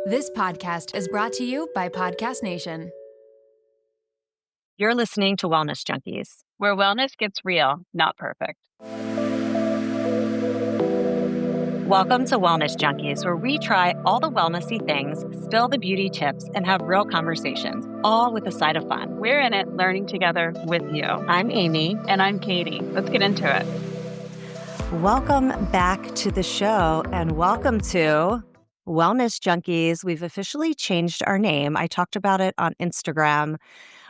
This podcast is brought to you by Podcast Nation. You're listening to Wellness Junkies, where wellness gets real, not perfect. Welcome to Wellness Junkies, where we try all the wellnessy things, spill the beauty tips, and have real conversations, all with a side of fun. We're in it, learning together with you. I'm Amy. And I'm Katie. Let's get into it. Welcome back to the show, and welcome to Wellness Junkies. We've officially changed our name. I talked about it on Instagram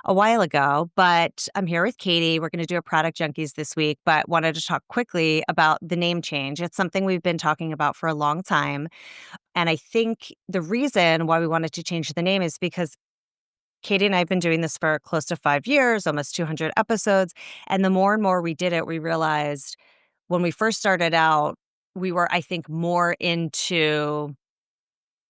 a while ago, but I'm here with Katie. We're going to do a Product Junkies this week, but wanted to talk quickly about the name change. It's something we've been talking about for a long time. And I think the reason why we wanted to change the name is because Katie and I have been doing this for close to 5 years, almost 200 episodes. And the more and more we did it, we realized when we first started out, we were, I think,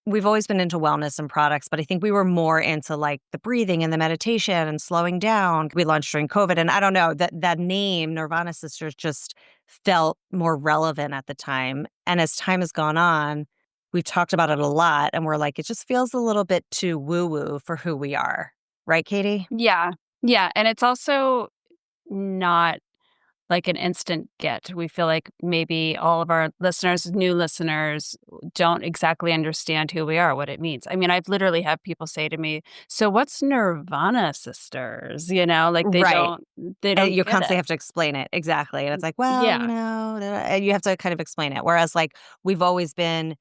we've always been into wellness and products, but I think we were more into like the breathing and the meditation and slowing down. We launched during COVID, and I don't know, that name Nirvana Sisters just felt more relevant at the time. And as time has gone on, we've talked about it a lot, and we're like, it just feels a little bit too woo-woo for who we are. Right, Katie? Yeah. And it's also not like an instant get. We feel like maybe all of our listeners, new listeners, don't exactly understand who we are, what it means. I mean, I've literally had people say to me, so what's Nirvana Sisters? Like they don't And you get constantly it. have to explain it. Exactly. And it's like, well, Yeah. and you have to kind of explain it. Whereas like we've always been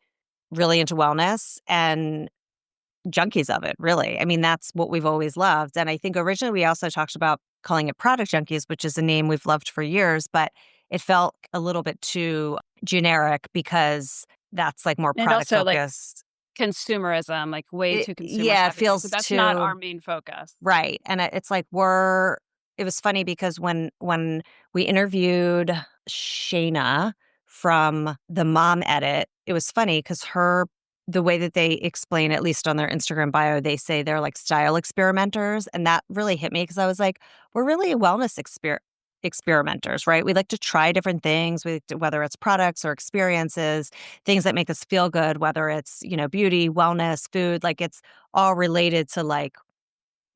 really into wellness and junkies of it, really. I mean, that's what we've always loved. And I think originally we also talked about calling it Product Junkies, which is a name we've loved for years, but it felt a little bit too generic because that's like more And product also like focused. consumerism, like way too consumer Yeah, it savvy. feels So that's too not our main focus. right. And it's like it was funny because when we interviewed Shayna from the Mom Edit, it was funny because the way that they explain, at least on their Instagram bio, they say they're like style experimenters. And that really hit me because I was like, we're really wellness experimenters, right? We like to try different things, whether it's products or experiences, things that make us feel good, whether it's, beauty, wellness, food, like it's all related to like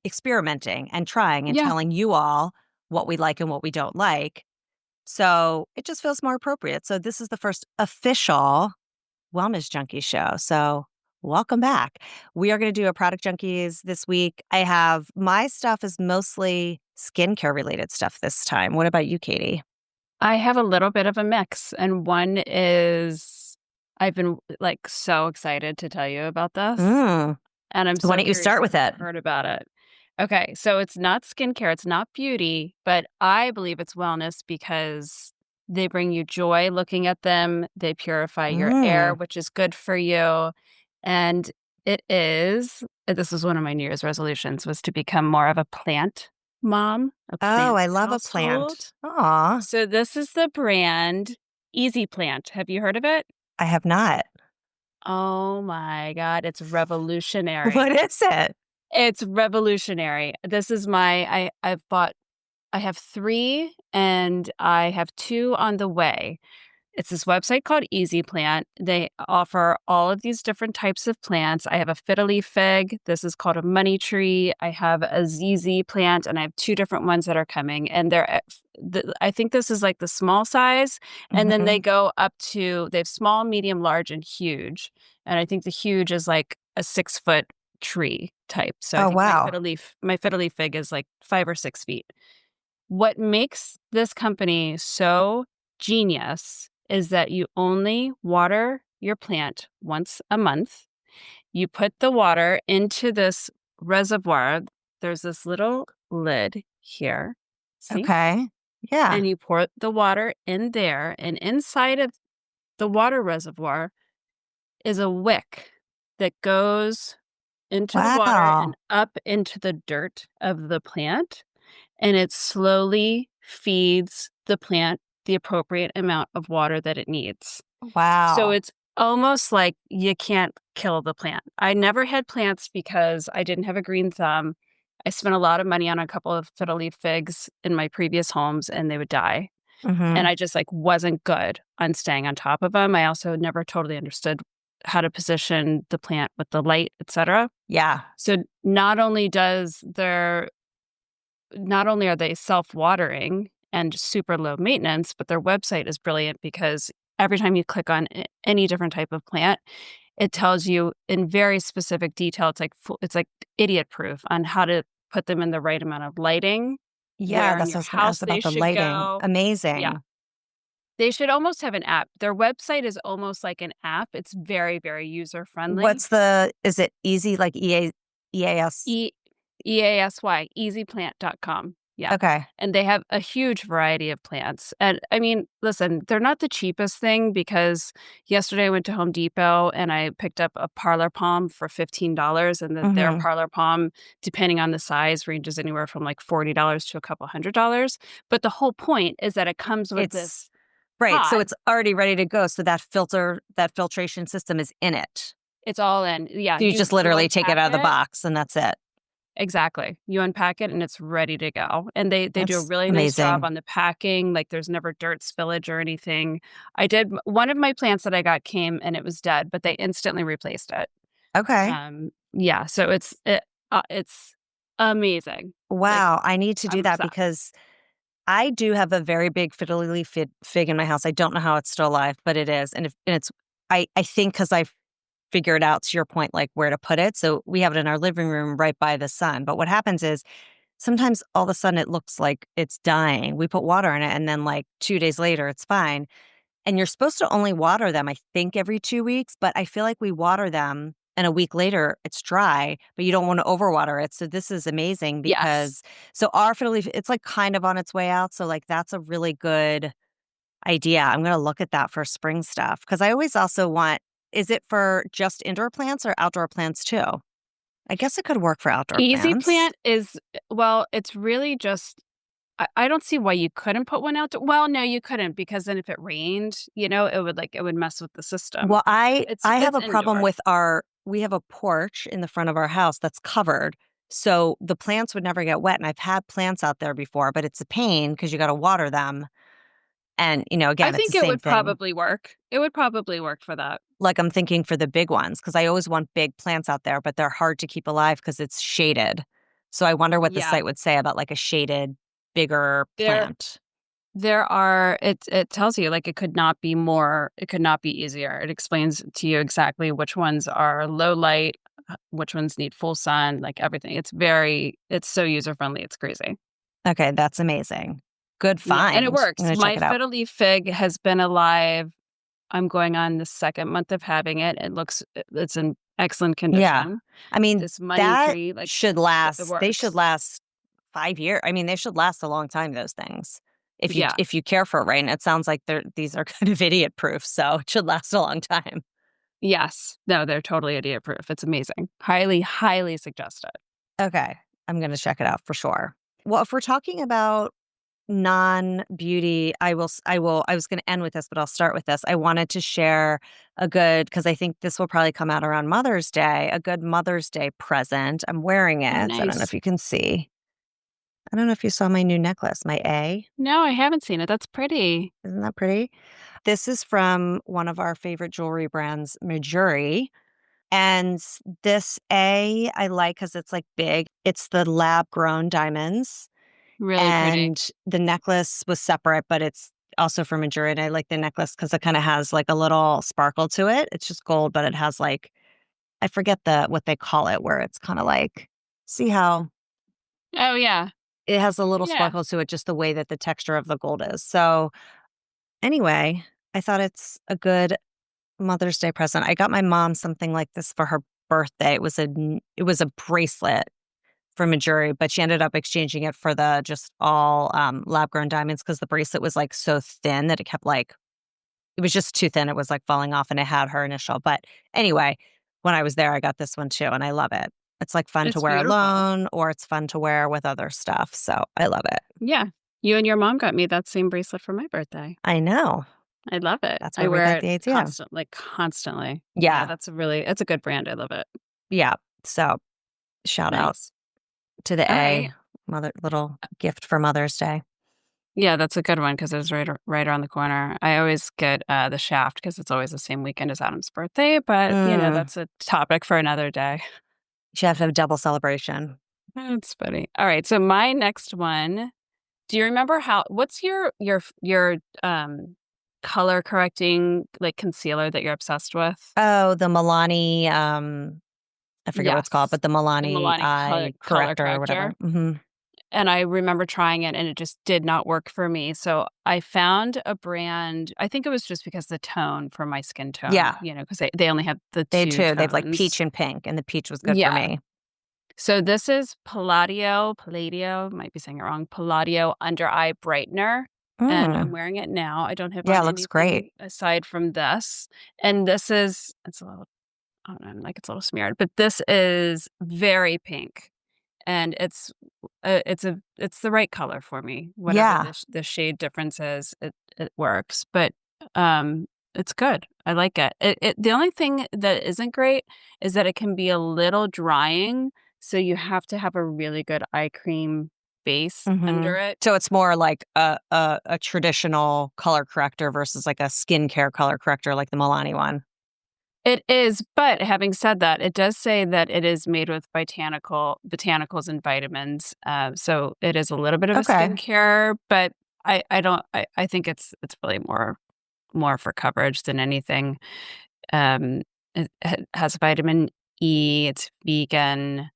experimenting and trying and Yeah. telling you all what we like and what we don't like. So it just feels more appropriate. So this is the first official Wellness Junkie show. So welcome back. We are going to do a Product Junkies this week. My stuff is mostly skincare related stuff this time. What about you, Katie? I have a little bit of a mix. And one is I've been like so excited to tell you about this. And I'm So why don't you start with it? Heard about it. Okay, so it's not skincare, it's not beauty, but I believe it's wellness because they bring you joy looking at them. They purify your air, which is good for you. And this was one of my New Year's resolutions, was to become more of a plant mom. I love a plant. Aw. So this is the brand Easy Plant. Have you heard of it? I have not. Oh my God, it's revolutionary. What is it? It's revolutionary. This is I have 3 and I have 2 on the way. It's this website called Easy Plant. They offer all of these different types of plants. I have a fiddly fig. This is called a money tree. I have a ZZ plant, and I have 2 different ones that are coming. And I think this is like the small size. And then they go up to, they have small, medium, large, and huge. And I think the huge is like a 6-foot tree type. So I think wow. my fiddly fig is like 5 or 6 feet. What makes this company so genius is that you only water your plant once a month. You put the water into this reservoir. There's this little lid here. See? Okay. Yeah. And you pour the water in there, and inside of the water reservoir is a wick that goes into the water and up into the dirt of the plant, and it slowly feeds the plant the appropriate amount of water that it needs. Wow. So it's almost like you can't kill the plant. I never had plants because I didn't have a green thumb. I spent a lot of money on a couple of fiddly figs in my previous homes, and they would die. And I just like wasn't good on staying on top of them. I also never totally understood how to position the plant with the light, etc. Yeah. So not only are they self-watering and super low maintenance, but their website is brilliant because every time you click on any different type of plant, it tells you in very specific detail. It's like idiot proof on how to put them in the right amount of lighting, Yeah, where in that's what I your was gonna house ask they about the should lighting. go. Yeah. Amazing. They should almost have an app. Their website is almost like an app. It's very, very user friendly. Is it easy like EAS? E EASY, easyplant.com. Yeah. Okay. And they have a huge variety of plants. And I mean, listen, they're not the cheapest thing because yesterday I went to Home Depot and I picked up a parlor palm for $15 and their Mhm. parlor palm, depending on the size, ranges anywhere from like $40 to a couple $100. But the whole point is that it comes with It's this right, so pot. it's already ready to go, so that filtration system is in it. It's all in. Yeah, So you just you literally take it unpack out of the it. box and that's it. Exactly. You unpack it and it's ready to go. And they do a That's really nice job amazing. on the packing. Like there's never dirt spillage or anything. One of my plants that I got came and it was dead, but they instantly replaced it. Okay. Yeah, so it's amazing. Like Wow, I need to do I'm that obsessed. because I do have a very big fiddly leaf fig in my house. I don't know how it's still alive, but it is, and it's I think because I figured out, to your point, like where to put it. So we have it in our living room right by the sun. But what happens is sometimes all of a sudden it looks like it's dying. We put water in it, and then like 2 days later it's fine. And you're supposed to only water them, I think, every 2 weeks. But I feel like we water them, and a week later it's dry, but you don't want to overwater it. So this is amazing Yes. because so our fiddle leaf, it's like kind of on its way out. So like that's a really good idea. I'm gonna look at that for spring stuff because I always also want. Is it for just indoor plants or outdoor plants too? I guess it could work for outdoor Easy plants. plant is well, it's really just I don't see why you couldn't put one out. Well, no, you couldn't because then if it rained, it would mess with the system. Well, I have It's a problem indoor. with our we have a porch in the front of our house that's covered. So the plants would never get wet. And I've had plants out there before, but it's a pain because you got to water them. And, I again, it's the think it same would thing. probably work. It would probably work for that. Like I'm thinking for the big ones because I always want big plants out there, but they're hard to keep alive because it's shaded. So I wonder what the Yeah. site would say about like a shaded, bigger There plant. there are it tells you like it could not be easier. It explains to you exactly which ones are low light, which ones need full sun, like everything. It's so user friendly. It's crazy. Okay, that's amazing. Good Yeah, and it find. I'm works. going to check My it out. fiddle leaf fig has been alive. I'm going on the second month of having it. It's in excellent Yeah. condition. I mean, This money that tree, like should it last they should works. last 5 years. I mean, they should last a long time, those things. Yeah. If you care for it right, and it sounds like these are kind of idiot proof, so it should last a long time. Yes. No, they're totally idiot proof. It's amazing. Highly, highly suggested. Okay. I'm gonna check it out for sure. Well, if we're talking about non-beauty, I was gonna end with this, but I'll start with this. I wanted to share a good because I think this will probably come out around Mother's Day, a good Mother's Day present. I'm wearing Oh, it. I don't know if nice. you can see. I don't know if you saw my new necklace, my A. No, I haven't seen it. That's pretty. Isn't that pretty? This is from one of our favorite jewelry brands, Majuri. And this A I like because it's like big. It's the lab grown diamonds. Really pretty. And the necklace was separate, but it's also from Majuri. And I like the necklace because it kind of has like a little sparkle to it. It's just gold, but it has like, I forget what they call it, where it's kind of like, see how Oh, yeah. it has a little Yeah. sparkle to it, just the way that the texture of the gold is. So anyway, I thought it's a good Mother's Day present. I got my mom something like this for her birthday. It was a bracelet from a jury, but she ended up exchanging it for the just all lab grown diamonds because the bracelet was like so thin that it kept like it was just too thin. It was like falling off, and it had her initial. But anyway, when I was there, I got this one too, and I love it. It's like fun to It's wear beautiful. alone, or it's fun to wear with other stuff. So I love it. Yeah. You and your mom got me that same bracelet for my birthday. I know. I love it. That's I where we wear got it the idea. constantly. Yeah, Yeah. it's a good brand. I love it. Yeah. So shout out Nice. to the All A right. mother little gift for Mother's Day. Yeah, that's a good one because it's right around the corner. I always get, the shaft because it's always the same weekend as Adam's birthday, but, Mm, that's a topic for another day. you should have to have a double celebration. That's funny. Alright, so my next one, do you remember what's your color correcting, like, concealer that you're obsessed with? Oh, the Milani, I forget what it's called, Yes, but the the Milani Milani eye color corrector or whatever. corrector. Mhm. And I remember trying it, and it just did not work for me, so I found a brand. I think it was just because the tone for my skin tone, Yeah, because they only have the they 2 too. They've like tones. peach and pink, and the peach was good for Yeah. me. So this is Palladio, might be saying it wrong, Palladio Under Eye Brightener, and I'm Mm. wearing it now. I don't have Yeah, on it looks great. anything aside from this, and it's a little, I don't know, like, it's a little smeared, but this is very pink. And it's the right color for me. Whatever Yeah. the shade difference is, it works, but, um, it's good. I like it. The only thing that isn't great is that it can be a little drying, so you have to have a really good eye cream base under Mhm. it. So it's more like a traditional color corrector versus like a skincare color corrector like the Milani one. It is, but having said that, it does say that it is made with botanicals and vitamins, so it is a little bit of a Okay. skincare, but I think it's really more for coverage than anything. It has vitamin E, it's vegan.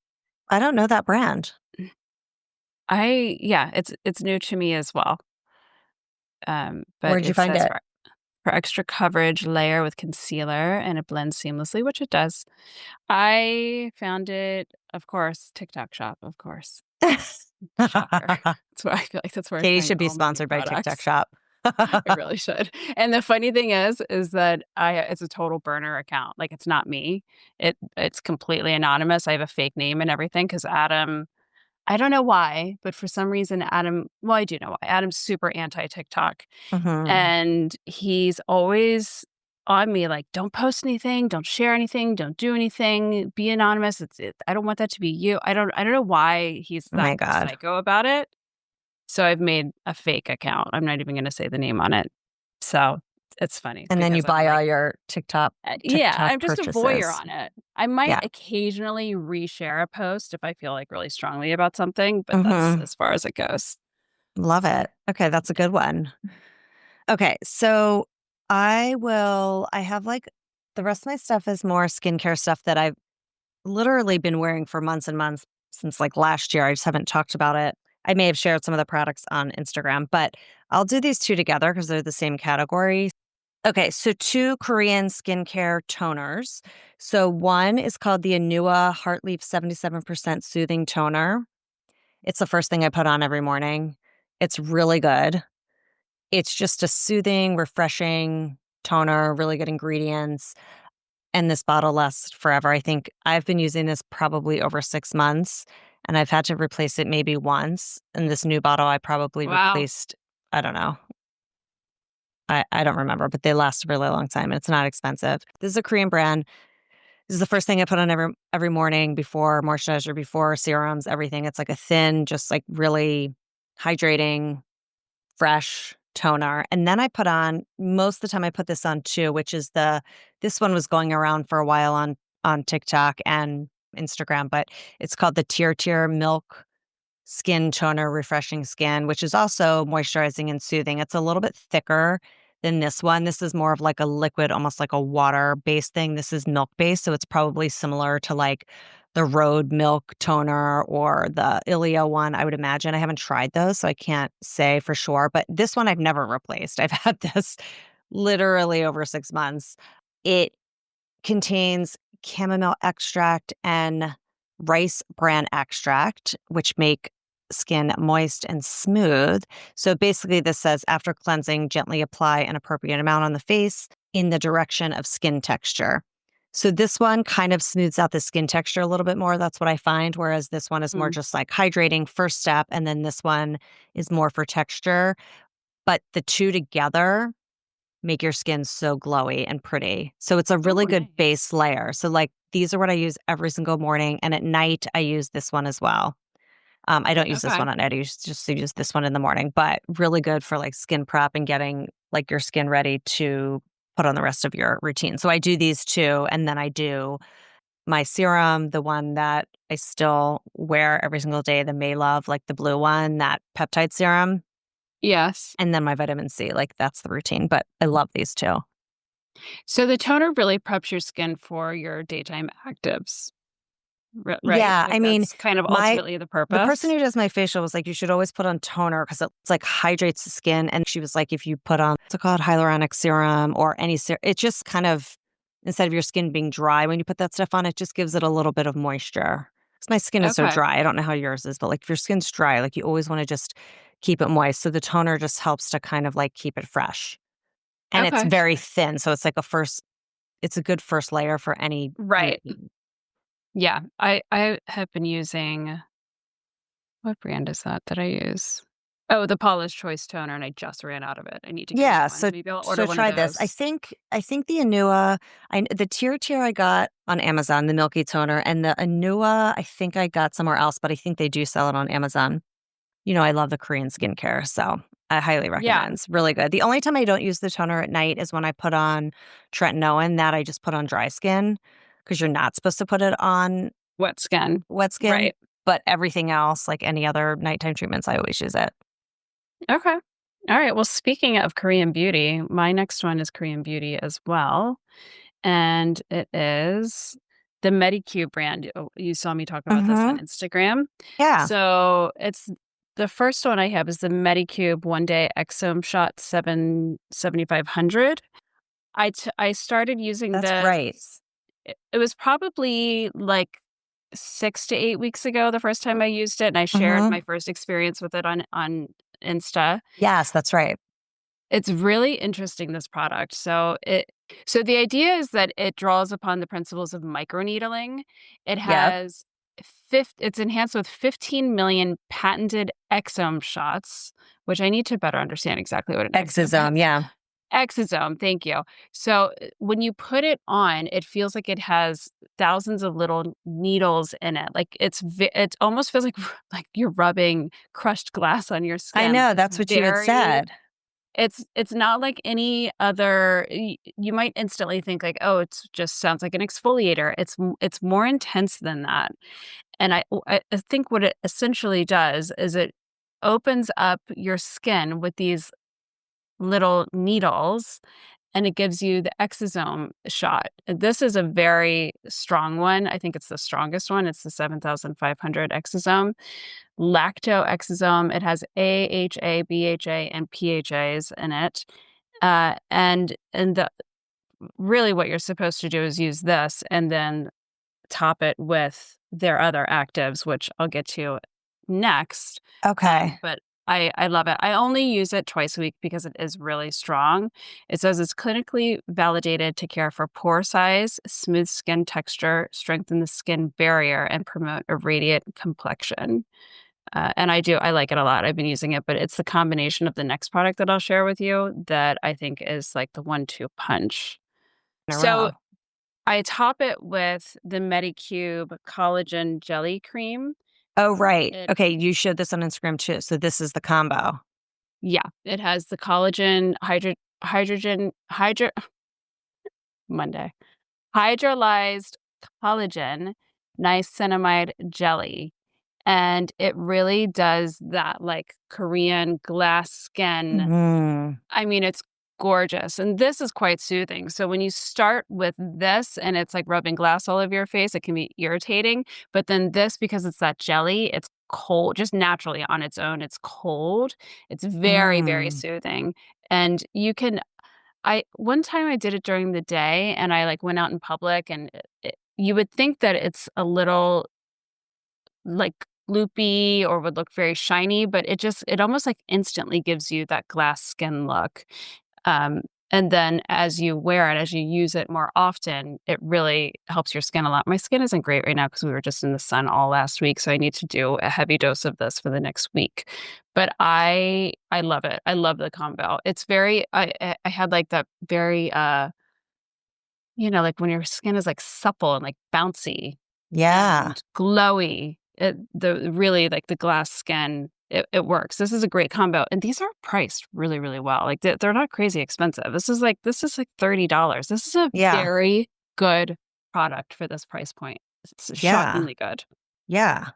I don't know that brand. Yeah, it's new to me as well, but Where'd you it find says it? for extra coverage, layer with concealer, and it blends seamlessly, which it does. I found it, of course, TikTok shop, of course. Shocker. That's where I Katie find should be all my new sponsored by TikTok products. Shop. I really should. And the funny thing is that it's a total burner account. Like, it's not me. It's completely anonymous. I have a fake name and everything because Adam, I don't know why, but for some reason Adam, well, I do know why. Adam's super anti TikTok, Mhm. and he's always on me like, "Don't post anything, don't share anything, don't do anything, be anonymous. I don't want that to be you." I don't know why he's Oh that my god. psycho about it. So I've made a fake account. I'm not even gonna say the name on it. So it's funny And then you because I'm buy all like, your yeah, TikTok I'm just a voyeur purchases. on it. I might Yeah. occasionally reshare a post if I feel like really strongly about something, but that's Mhm. as far as it goes. Love it. Okay, that's a good one. Okay, so I have like the rest of my stuff is more skincare stuff that I've literally been wearing for months and months since like last year. I just haven't talked about it. I may have shared some of the products on Instagram, but I'll do these two together because they're the same category. Okay, so two Korean skincare toners. So one is called the Anua Heartleaf 77% Soothing Toner. It's the first thing I put on every morning. It's really good. It's just a soothing, refreshing toner, really good ingredients, and this bottle lasts forever. I think I've been using this probably over 6 months, and I've had to replace it maybe once, and this new bottle I probably Wow. replaced, I don't know, I don't remember, but they last a really long time, and it's not expensive. This is a Korean brand. This is the first thing I put on every morning before moisturizer, before serums, everything. It's like a thin, just like really hydrating fresh toner, and then I put on most of the time I put this on too, which is this one was going around for a while on TikTok and Instagram, but it's called the Tear Milk Skin Toner Refreshing Skin, which is also moisturizing and soothing. It's a little bit thicker than this one. This is more of like a liquid, almost like a water-based thing. This is milk-based, so it's probably similar to like the Rhode Milk Toner or the Ilia one, I would imagine. I haven't tried those, so I can't say for sure, but this one I've never replaced. I've had this literally over 6 months. It contains chamomile extract and rice bran extract, which make skin moist and smooth. So basically, this says after cleansing, gently apply an appropriate amount on the face in the direction of skin texture. So this one kind of smooths out the skin texture a little bit more. That's what I find. Whereas this one is more Mm. just like hydrating first step. And then this one is more for texture. But the two together make your skin so glowy and pretty. So it's a really Oh, good nice. base layer. So like these are what I use every single morning, and at night I use this one as well. I don't use this Okay. one at night. I just use this one in the morning, but really good for like skin prep and getting like your skin ready to put on the rest of your routine. So I do these two, and then I do my serum, the one that I still wear every single day, the May Love, like the blue one, that peptide serum, Yes. and then my vitamin C. Like that's the routine, but I love these two. So the toner really preps your skin for your daytime actives, right? Yeah, Like I mean, that's kind of my ultimately the the person purpose. who does my facial was like, "You should always put on toner because it's like hydrates the skin." And she was like, "If you put on what's it called, hyaluronic serum or any serum, it just kind of instead of your skin being dry when you put that stuff on, it just gives it a little bit of moisture." Because my skin is so Okay. dry. I don't know how yours is, but like if your skin's dry, like you always want to just keep it moist. So the toner just helps to kind of like keep it fresh, and it's Okay. very thin, so it's like a first. It's a good first layer for any Right. routine. Yeah. I have been using what brand is that I use? Oh, the Paula's Choice toner, and I just ran out of it. I need to get a new Yeah, one. so Maybe I'll order so one of try this. I those. think I think the Anua, the Tier I got on Amazon, the milky toner, and the Anua, I think I got somewhere else, but I think they do sell it on Amazon. I love the Korean skincare, so I highly Yeah. recommend. It's really good. The only time I don't use the toner at night is when I put on tretinoin that I just put on dry skin because you're not supposed to put it on Wet skin. wet skin, Right. but everything else, like any other nighttime treatments, I always use it. Okay. All right. Well, speaking of Korean beauty, my next one is Korean beauty as well. And it is the Medicube brand. Oh, you saw me talk about this on Mhm. Instagram. Yeah, So it's the first one I have is the Medicube One Day Exome Shot 7500. I started using that's this. great. It was probably like 6 to 8 weeks ago the first time I used it, and I shared my Mhm. first experience with it on Insta. Yes, that's right. It's really interesting, this product. So the idea is that it draws upon the principles of microneedling. It Yep. has it's enhanced with 15 million patented exome shots, which I need to better understand exactly what an exome Exosome, is. yeah. Exosome, thank you. So when you put it on, it feels like it has thousands of little needles in it. Like it almost feels like like you're rubbing crushed glass on your I skin. Like know, it's that's what you had very said. it's not like any other you might instantly think like, "Oh, it's just sounds like an exfoliator." It's more intense than that. And I think what it essentially does is it opens up your skin with these little needles, and it gives you the exosome shot. This is a very strong one. I think it's the strongest one. It's the 7,500 exosome. Lacto exosome. It has AHA, BHA, and PHAs in it. And the really what you're supposed to do is use this and then top it with their other actives, which I'll get to next. Okay. But I love it. I only use it twice a week because it is really strong. It says it's clinically validated to care for pore size, smooth skin texture, strengthen the skin barrier, and promote a radiant complexion. And I like it a lot. I've been using it, but it's the combination of the next product that I'll share with you that I think is like the 1-2 punch. In a So row. I top it with the Medicube collagen jelly cream. Oh, right. It Okay, you showed this on Instagram too, so this is the combo. Yeah, it has the collagen hydrogen hydro Monday. Hydrolyzed collagen niacinamide jelly. And it really does that like Korean glass skin. Mhm. I mean, it's gorgeous. And this is quite soothing. So when you start with this and it's like rubbing glass all over your face, it can be irritating. But then this, because it's that jelly, it's cold, just naturally on its own, it's cold. It's very, very Mhm. soothing. And you can, one time I did it during the day and I like went out in public and you would think that it's a little like loopy or would look very shiny, but it almost like instantly gives you that glass skin look. Um, and then as you wear it, as you use it more often, it really helps your skin a lot. My skin isn't great right now because we were just in the sun all last week, so I need to do a heavy dose of this for the next week. But I love it. I love the combo. It's very I had like that very like when your skin is like supple and like bouncy Yeah. and glowy. the really like the glass skin, it works. This is a great combo. And these are priced really, really well. Like they're not crazy expensive. This is like $30. This is a Yeah. very good product for this price point. It's Yeah. shockingly good. Yeah.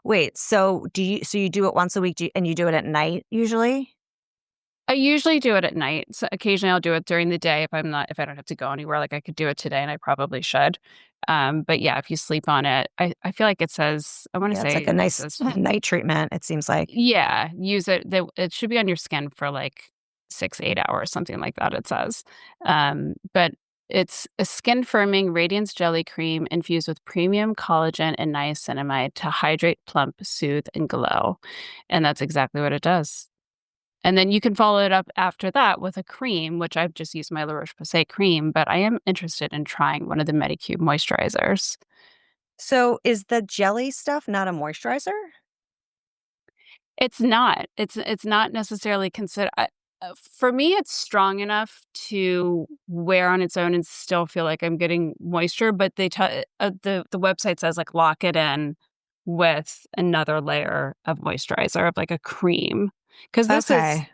Wait, so you do it once a week and you do it at night usually? I usually do it at night. So occasionally I'll do it during the day if I don't have to go anywhere. Like I could do it today and I probably should. But yeah, if you sleep on it, I feel like it says, I want to Yeah, it's like say a it nice says, night treatment, it seems like. yeah, use it. It should be on your skin for like 6, 8 hours, something like that, it says. But it's a skin firming radiance jelly cream infused with premium collagen and niacinamide to hydrate, plump, soothe, and glow. And that's exactly what it does. And then you can follow it up after that with a cream, which I've just used my La Roche-Posay cream, but I am interested in trying one of the Medicube moisturizers. So is the jelly stuff not a moisturizer? It's not. It's not necessarily considered. For me, it's strong enough to wear on its own and still feel like I'm getting moisture. But the website says like lock it in with another layer of moisturizer of like a cream, because Okay.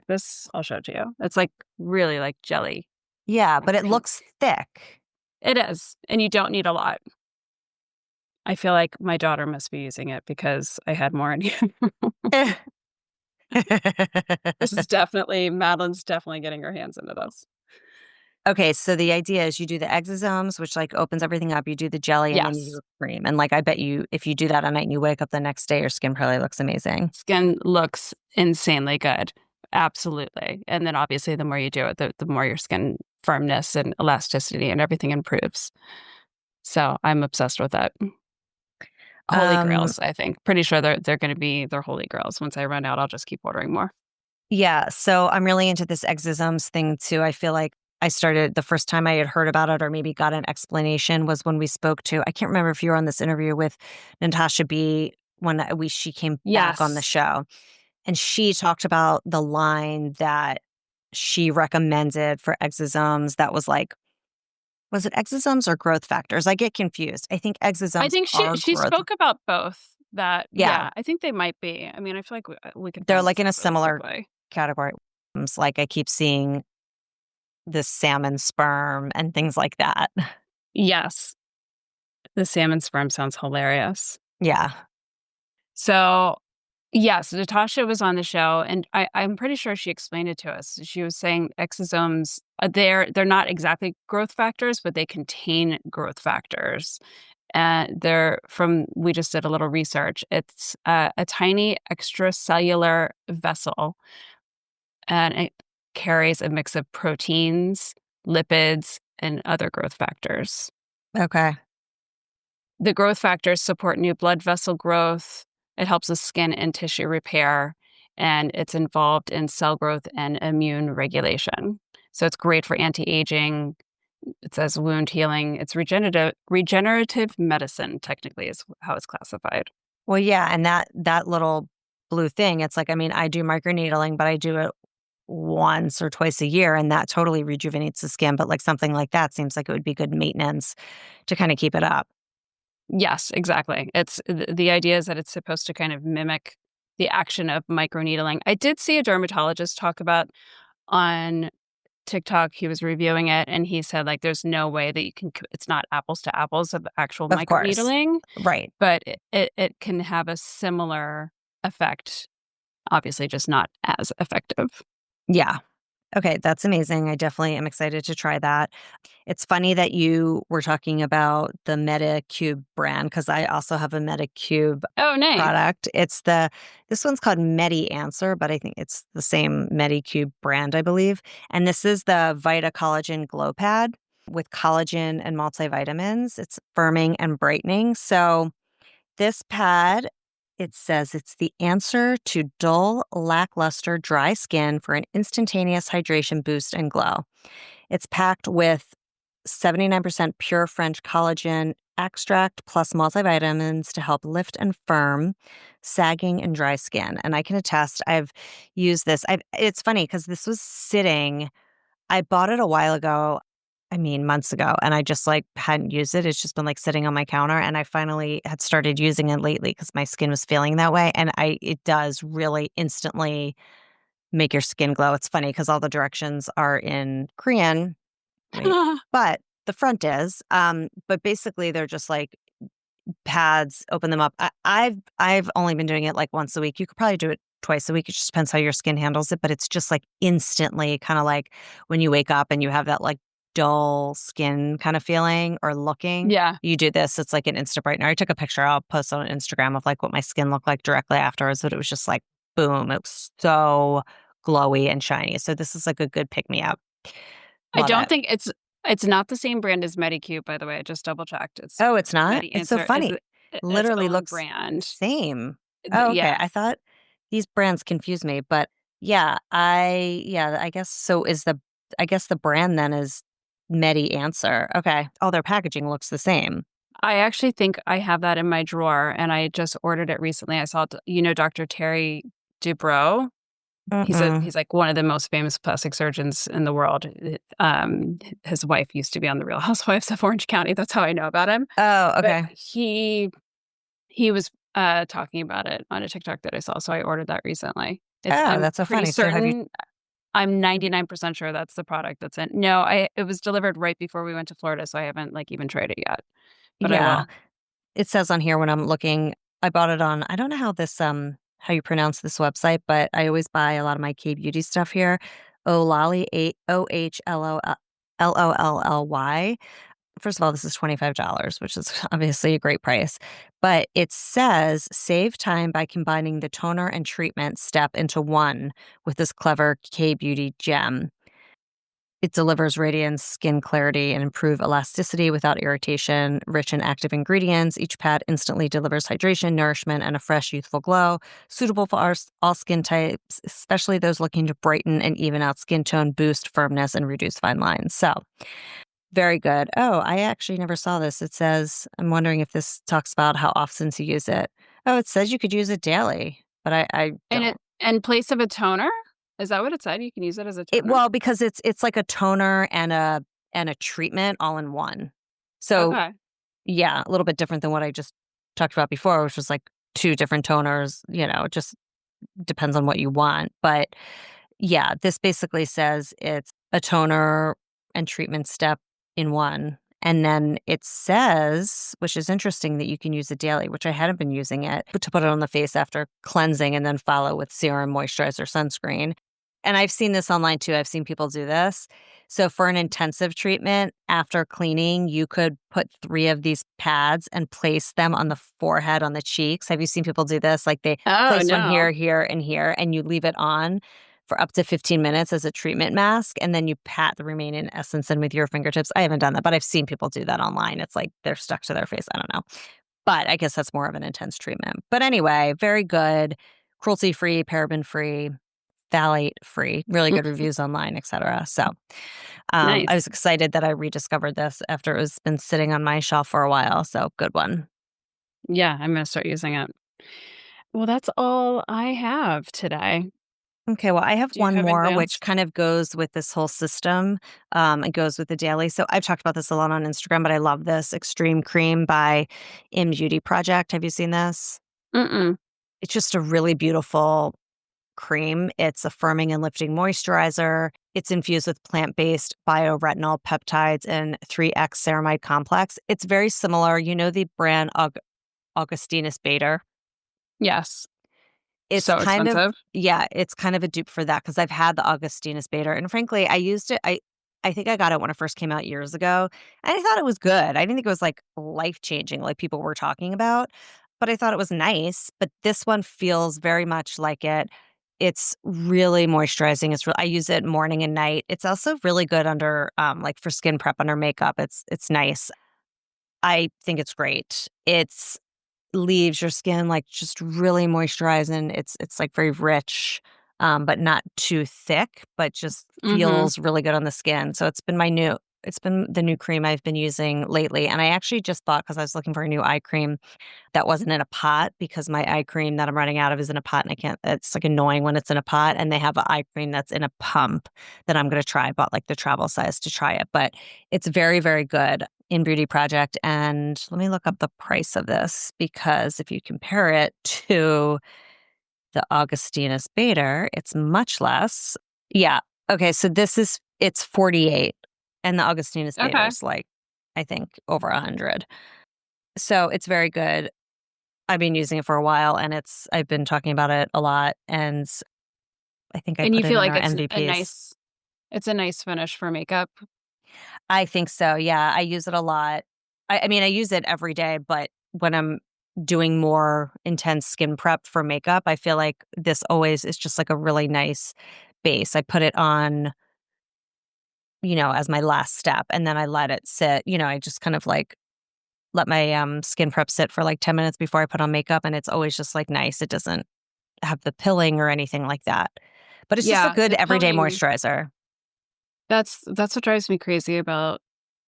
this I'll show it to you. It's like really like jelly, Yeah, like but it pink. looks thick. It is, and you don't need a lot. I feel like my daughter must be using it because I had more in here. Madeline's definitely getting her hands into this. Okay, so the idea is you do the exosomes, which, like, opens everything up, you do the jelly, and then you do Yes. a cream, and, like, I bet you if you do that at night and you wake up the next day, your skin probably looks amazing. Skin looks insanely good. Absolutely. And then obviously the more you do it, the more your skin firmness and elasticity and everything improves. So I'm obsessed with it. Holy Um, grails, I think. Pretty sure they're gonna be they're holy grails. Once I run out, I'll just keep ordering more. yeah, so I'm really into this exosomes thing too. I feel like I started the first time I had heard about it or maybe got an explanation was when we spoke to I can't remember if you were on this interview with Natasha B when she came back on the Yes. show, and she talked about the line that she recommended for exosomes that was like was it exosomes or growth factors? I get confused. I think I exosomes think are she growth. spoke about both. That Yeah, yeah, I think they might be. I mean, I feel like we can they're find like this in a out really similar quickly. category. Like I keep seeing this salmon sperm and things like that. Yes. The salmon sperm sounds hilarious. Yeah. So, yes, Natasha was on the show, and I'm pretty sure she explained it to us. She was saying exosomes, they're not exactly growth factors, but they contain growth factors. And we just did a little research. It's a tiny extracellular vessel, and it carries a mix of proteins, lipids, and other growth factors. Okay. The growth factors support new blood vessel growth. It helps with skin and tissue repair, and it's involved in cell growth and immune regulation. So it's great for anti-aging. It says wound healing. It's regenerative medicine, technically, is how it's classified. Well, yeah, and that little blue thing, it's like, I mean, I do microneedling, but I do it once or twice a year, and that totally rejuvenates the skin. But like something like that seems like it would be good maintenance to kind of keep it up. Yes, exactly. The idea is that it's supposed to kind of mimic the action of microneedling. I did see a dermatologist talk about on TikTok. He was reviewing it, and he said like, "There's no way that it's not apples to apples of actual Of course. microneedling, Right. but it can have a similar effect. Obviously, just not as effective." Yeah. Okay, that's amazing. I definitely am excited to try that. It's funny that you were talking about the Medicube brand because I also have a Medicube Oh, nice. product. This one's called Medi Answer, but I think it's the same Medicube brand, I believe. And this is the Vita Collagen Glow Pad with collagen and multivitamins. It's firming and brightening. So this pad, it says it's the answer to dull, lackluster, dry skin for an instantaneous hydration boost and glow. It's packed with 79% pure French collagen extract plus multivitamins to help lift and firm sagging and dry skin. And I can attest, I've used this. It's funny because this was sitting, I bought it a while ago. I mean, months ago, and I just like hadn't used it. It's just been like sitting on my counter, and I finally had started using it lately because my skin was feeling that way, and it does really instantly make your skin glow. It's funny because all the directions are in Korean. Wait, but the front is. But basically, they're just like pads. Open them up. I've only been doing it like once a week. You could probably do it twice a week. It just depends how your skin handles it. But it's just like instantly, kind of like when you wake up and you have that like dull skin kind of feeling or looking. Yeah. You do this, it's like an instant brightener. I took a picture. I'll post on Instagram of like what my skin looked like directly afterwards. But it was just like boom. It was so glowy and shiny. So this is like a good pick me up. I Love don't it. think it's not the same brand as Medicube, by the way. I just double checked. It's Oh, it's not? It's so MediAnswer is funny. its Literally own looks the brand. same. Oh, okay. Yeah. I thought these brands confuse me, but yeah, I guess so I guess the brand then is MediAnswer. Okay. Oh, their packaging looks the same. I actually think I have that in my drawer, and I just ordered it recently. I saw, Dr. Terry Dubrow. Mm-mm. He's like one of the most famous plastic surgeons in the world. His wife used to be on the Real Housewives of Orange County. That's how I know about him. Oh, But okay. he was talking about it on a TikTok that I saw, so I ordered that recently. Oh, I'm that's so pretty funny. So have you certain. I'm 99% sure that's the product that's in. No, it was delivered right before we went to Florida, so I haven't like even tried it yet, but I yeah. will. It says on here when I'm looking, I bought it on I don't know how this how you pronounce this website, but I always buy a lot of my K beauty stuff here. Olally, OHLOLLY. First of all, this is $25, which is obviously a great price. But it says save time by combining the toner and treatment step into one with this clever K beauty gem. It delivers radiance, skin clarity, and improve elasticity without irritation. Rich in active ingredients, each pad instantly delivers hydration, nourishment, and a fresh, youthful glow, suitable for all skin types, especially those looking to brighten and even out skin tone, boost firmness, and reduce fine lines. So, very good. Oh, I actually never saw this. It says, I'm wondering if this talks about how often to use it. Oh, it says you could use it daily, but I And don't. it in place of a toner? Is that what it said? You can use it as a It toner? well, because it's like a toner and a treatment all in one. So, Okay. yeah, a little bit different than what I just talked about before, which was like 2 different toners, it just depends on what you want, but yeah, this basically says it's a toner and treatment step in one, and then it says, which is interesting, that you can use it daily, which I hadn't been using it, but to put it on the face after cleansing and then follow with serum, moisturizer, sunscreen. And I've seen this online too. I've seen people do this. So for an intensive treatment after cleaning, you could put 3 of these pads and place them on the forehead, on the cheeks. Have you seen people do this? Like they Oh, place one no. here, here, and here, and you leave it on for up to 15 minutes as a treatment mask, and then you pat the remaining essence in with your fingertips. I haven't done that, but I've seen people do that online. It's like they're stuck to their face. I don't know. But I guess that's more of an intense treatment. But anyway, very good, cruelty-free, paraben-free, phthalate-free, really good reviews online, etc. So, I was Nice. excited that I rediscovered this after it was been sitting on my shelf for a while, so good one. Yeah, I'm gonna start using it. Well, that's all I have today. Okay, well, I have Do you one have more, anything which else? kind of goes with this whole system. It goes with the daily. So I've talked about this a lot on Instagram, but I love this Extreme Cream by In Beauty Project. Have you seen this? Mm-mm. It's just a really beautiful cream. It's a firming and lifting moisturizer. It's infused with plant-based bioretinol peptides and 3X ceramide complex. It's very similar. You know the brand Augustinus Bader? Yes. It's So kind of expensive. yeah, it's kind of a dupe for that because 'cause I've had the Augustinus Bader, and frankly, I used it I think I got it when it first came out years ago, and I thought it was good. I didn't think it was, like, life-changing like people were talking about, but I thought it was nice, but this one feels very much like it. It's really moisturizing, I use it morning and night. It's also really good under, like, for skin prep under makeup. It's nice. I think it's great. It's leaves your skin, like, just really moisturized, and it's, like, very rich, but not too thick, but just Mhm. feels really good on the skin, so it's been my new It's been the new cream I've been using lately. And I actually just bought, because I was looking for a new eye cream that wasn't in a pot, because my eye cream that I'm running out of is in a pot and I can't, it's like annoying when it's in a pot. And they have an eye cream that's in a pump that I'm going to try. I bought like the travel size to try it, but it's very, very good in Beauty Project. And let me look up the price of this, because if you compare it to the Augustinus Bader, it's much less. Yeah. Okay. So it's 48 and the Augustinus Bader Okay. is like, I think over 100. So it's very good. I've been using it for a while and I've been talking about it a lot. And I think I And you put it feel in like our MVPs. it's a nice finish for makeup? I think so. Yeah. I use it a lot. I mean, I use it every day, but when I'm doing more intense skin prep for makeup, I feel like this always is just like a really nice base. I put it on, as my last step, and then I let it sit. I just kind of like let my skin prep sit for like 10 minutes before I put on makeup, and it's always just like nice. It doesn't have the pilling or anything like that. But it's just a Yeah, good the everyday pilling, moisturizer. that's what drives me crazy about.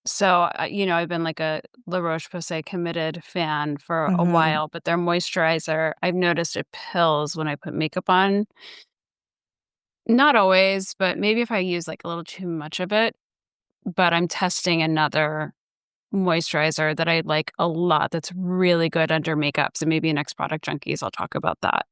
So, I've been like a La Roche-Posay committed fan for a Mhm. while, but their moisturizer, I've noticed it pills when I put makeup on. Not always, but maybe if I use like a little too much of it. But I'm testing another moisturizer that I like a lot that's really good under makeup. So maybe next Product Junkies, I'll talk about that.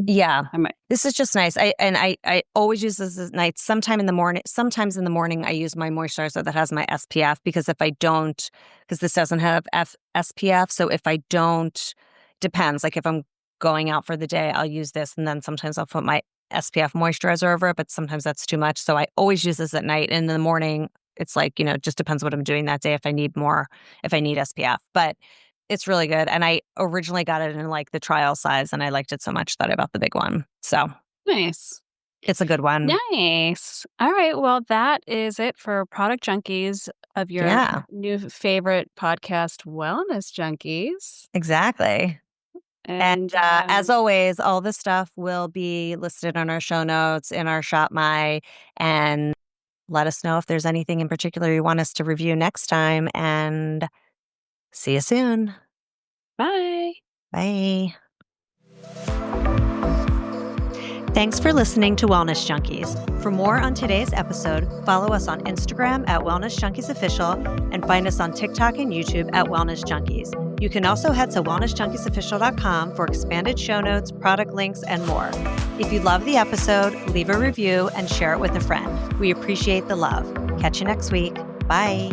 Yeah. I might. This is just nice. I always use this at night. Sometimes in the morning I use my moisturizer that has my SPF, because if I don't, because this doesn't have SPF, so if I don't, depends. Like if I'm going out for the day, I'll use this, and then sometimes I'll put my SPF moisturizer over it, but sometimes that's too much. So I always use this at night. And in the morning, it's like, it just depends what I'm doing that day, if I need more, if I need SPF. But it's really good, and I originally got it in, like, the trial size, and I liked it so much that I bought the big one. So, Nice. it's a good one. Nice. All right. Well, that is it for Product Junkies of your Yeah, new favorite podcast, Wellness Junkies. exactly. And, And as always, all the stuff will be listed on our show notes in our Shop My, and let us know if there's anything in particular you want us to review next time, and see you soon. bye. Bye. Thanks for listening to Wellness Junkies. For more on today's episode, follow us on Instagram at Wellness Junkies Official, and find us on TikTok and YouTube at Wellness Junkies. You can also head to wellnessjunkiesofficial.com for expanded show notes, product links, and more. If you love the episode, leave a review and share it with a friend. We appreciate the love. Catch you next week. Bye.